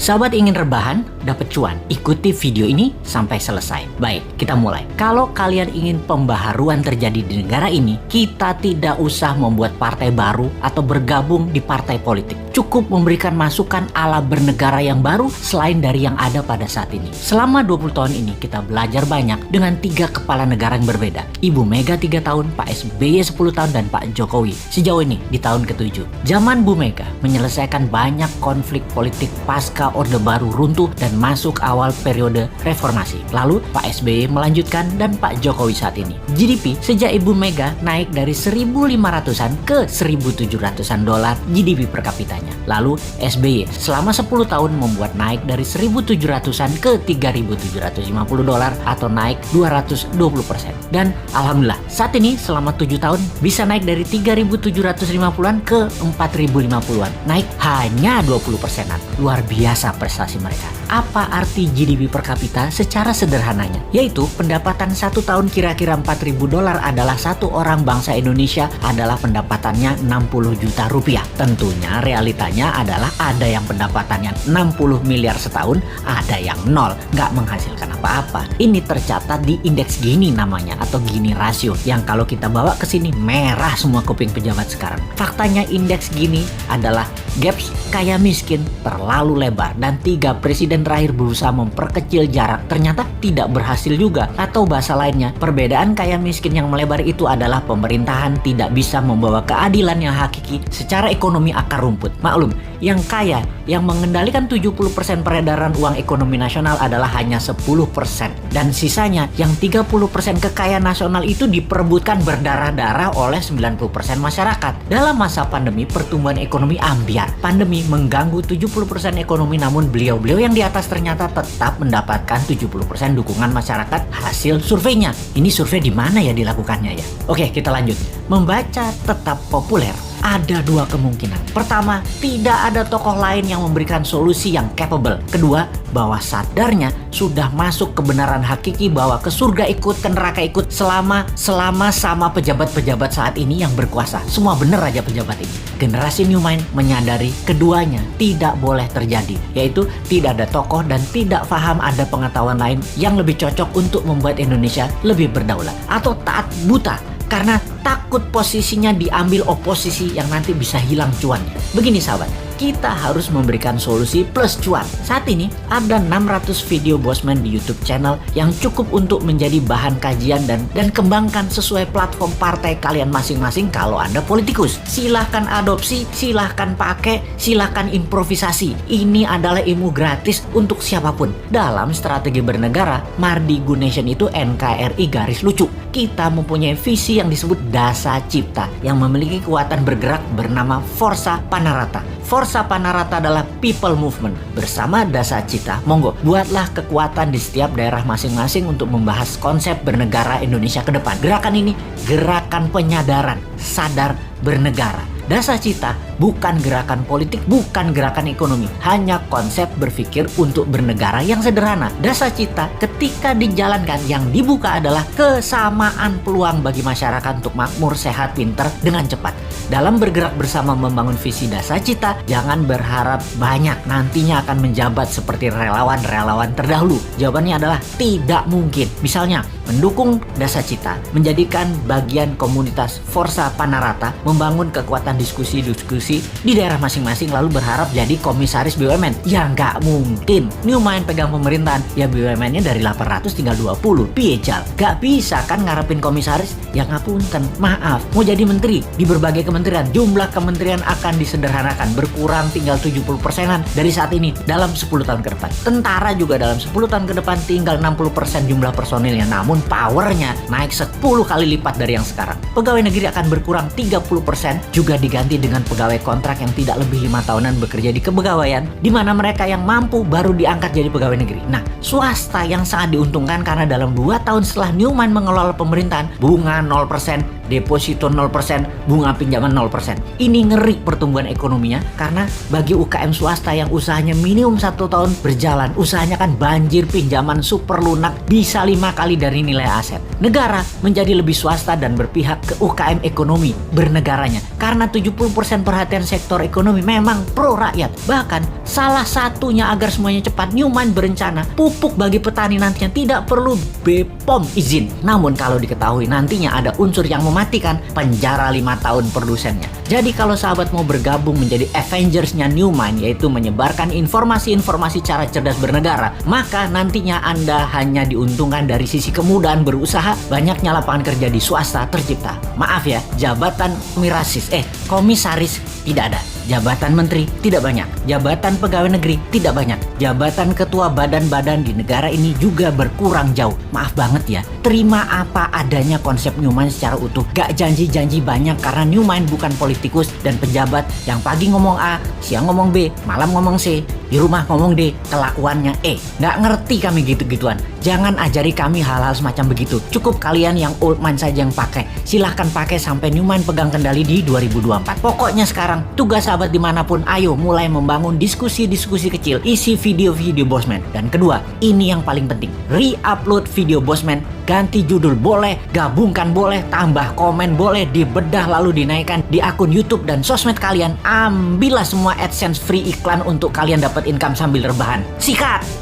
Sahabat ingin rebahan, dapat cuan? Ikuti video ini sampai selesai. Baik, kita mulai. Kalau kalian ingin pembaharuan terjadi di negara ini, kita tidak usah membuat partai baru atau bergabung di partai politik. Cukup memberikan masukan ala bernegara yang baru selain dari yang ada pada saat ini. Selama 20 tahun ini kita belajar banyak dengan 3 kepala negara yang berbeda. Ibu Mega 3 tahun, Pak SBY 10 tahun, dan Pak Jokowi sejauh ini di tahun ke-7. Zaman Bu Mega menyelesaikan banyak konflik politik pasca Orde Baru runtuh dan masuk awal periode reformasi. Lalu Pak SBY melanjutkan dan Pak Jokowi saat ini. GDP sejak Ibu Mega naik dari 1.500-an ke 1.700-an dolar GDP per kapitanya. Lalu SBY selama 10 tahun membuat naik dari 1.700-an ke 3.750 dolar atau naik 220%. Dan alhamdulillah saat ini selama 7 tahun bisa naik dari 3.750-an ke 4.050-an. Naik hanya 20%-an. Luar biasa prestasi mereka. Apa arti GDP per kapita secara sederhananya? Yaitu pendapatan 1 tahun kira-kira 4.000 dolar adalah satu orang bangsa Indonesia adalah pendapatannya 60 juta rupiah. Tentunya realitanya adalah ada yang pendapatannya 60 miliar setahun, ada yang nol, nggak menghasilkan apa-apa. Ini tercatat di indeks Gini namanya atau Gini rasio yang kalau kita bawa ke sini merah semua kuping pejabat sekarang. Faktanya indeks Gini adalah gaps kaya miskin terlalu lebar dan 3 presiden terakhir berusaha memperkecil jarak ternyata tidak berhasil juga. Atau bahasa lainnya, perbedaan kaya miskin yang melebar itu adalah pemerintahan tidak bisa membawa keadilan yang hakiki secara ekonomi akar rumput. Maklum, yang kaya yang mengendalikan 70% peredaran uang ekonomi nasional adalah hanya 10% dan sisanya yang 30% kekayaan nasional itu diperebutkan berdarah-darah oleh 90% masyarakat. Dalam masa pandemi pertumbuhan ekonomi ambiar. Pandemi mengganggu 70% ekonomi namun beliau-beliau yang di atas ternyata tetap mendapatkan 70% dukungan masyarakat hasil surveinya. Ini survei di mana ya dilakukannya ya? Oke, kita lanjut. Membaca tetap populer. Ada 2 kemungkinan. Pertama, tidak ada tokoh lain yang memberikan solusi yang capable. Kedua, bahwa sadarnya sudah masuk kebenaran hakiki bahwa ke surga ikut, ke neraka ikut selama sama pejabat-pejabat saat ini yang berkuasa. Semua bener aja pejabat ini. Generasi New Mind menyadari keduanya tidak boleh terjadi, yaitu tidak ada tokoh dan tidak paham ada pengetahuan lain yang lebih cocok untuk membuat Indonesia lebih berdaulat. Atau taat buta karena takut posisinya diambil oposisi yang nanti bisa hilang cuannya. Begini sahabat, kita harus memberikan solusi plus cuan. Saat ini ada 600 video Bosman di YouTube channel yang cukup untuk menjadi bahan kajian dan kembangkan sesuai platform partai kalian masing-masing kalau Anda politikus. Silahkan adopsi, silahkan pakai, silahkan improvisasi. Ini adalah ilmu gratis untuk siapapun. Dalam strategi bernegara, Mardi Gunation itu NKRI garis lucu. Kita mempunyai visi yang disebut Dasa Cipta yang memiliki kekuatan bergerak bernama Forza Panarata. Forza Panarata adalah people movement. Bersama Dasa Cipta, monggo buatlah kekuatan di setiap daerah masing-masing untuk membahas konsep bernegara Indonesia ke depan. Gerakan ini gerakan penyadaran, sadar bernegara. Dasa Cipta bukan gerakan politik, bukan gerakan ekonomi, hanya konsep berpikir untuk bernegara yang sederhana. Dasa Cipta ketika dijalankan yang dibuka adalah kesamaan peluang bagi masyarakat untuk makmur, sehat, pinter dengan cepat. Dalam bergerak bersama membangun visi Dasa Cipta, jangan berharap banyak nantinya akan menjabat seperti relawan-relawan terdahulu. Jawabannya adalah tidak mungkin. Misalnya, mendukung Dasa Cipta, menjadikan bagian komunitas Forza Panarata, membangun kekuatan diskusi-diskusi di daerah masing-masing lalu berharap jadi komisaris BUMN. Ya nggak mungkin. New Mind pegang pemerintahan, ya BUMN-nya dari 800 tinggal 20. Piecal. Nggak bisa kan ngarepin komisaris? Ya ngapunten, maaf. Mau jadi menteri di berbagai kementerian, jumlah kementerian akan disederhanakan, berkurang tinggal 70%-an dari saat ini dalam 10 tahun ke depan. Tentara juga dalam 10 tahun ke depan tinggal 60% jumlah personilnya, namun powernya naik 10 kali lipat dari yang sekarang. Pegawai negeri akan berkurang 30%, juga diganti dengan pegawai kontrak yang tidak lebih 5 tahunan bekerja di kepegawaian, di mana mereka yang mampu baru diangkat jadi pegawai negeri. Nah, swasta yang sangat diuntungkan karena dalam 2 tahun setelah New Mind mengelola pemerintahan, bunga 0%, deposito 0%, bunga pinjaman 0%. Ini ngeri pertumbuhan ekonominya karena bagi UKM swasta yang usahanya minimum 1 tahun berjalan, usahanya kan banjir pinjaman super lunak bisa 5 kali dari nilai aset. Negara menjadi lebih swasta dan berpihak ke UKM ekonomi bernegaranya karena 70% perhatian sektor ekonomi memang pro rakyat. Bahkan salah satunya agar semuanya cepat, Newmind berencana pupuk bagi petani nantinya tidak perlu BPOM izin. Namun kalau diketahui nantinya ada unsur yang mematikan, penjara 5 tahun produsennya. Jadi kalau sahabat mau bergabung menjadi Avengers-nya Newmind, yaitu menyebarkan informasi-informasi cara cerdas bernegara, maka nantinya Anda hanya diuntungkan dari sisi kemudahan berusaha, banyaknya lapangan kerja di swasta tercipta. Maaf ya, jabatan komisaris tidak ada. Jabatan menteri tidak banyak, jabatan pegawai negeri tidak banyak, jabatan ketua badan-badan di negara ini juga berkurang jauh. Maaf banget ya, terima apa adanya konsep Newmind secara utuh. Gak janji-janji banyak karena Newmind bukan politikus dan pejabat yang pagi ngomong A, siang ngomong B, malam ngomong C, di rumah ngomong D, kelakuannya E. Gak ngerti kami gitu-gituan. Jangan ajari kami hal-hal semacam begitu. Cukup kalian yang old mind saja yang pakai. Silahkan pakai sampai Newmind pegang kendali di 2024. Pokoknya sekarang tugas sahabat dimanapun, ayo mulai membangun diskusi-diskusi kecil. Isi video-video Bosman. Dan kedua, ini yang paling penting. Re-upload video Bosman. Ganti judul boleh, gabungkan boleh, tambah komen boleh, dibedah lalu dinaikkan di akun YouTube dan sosmed kalian. Ambillah semua AdSense free iklan untuk kalian dapat income sambil rebahan. Sikat!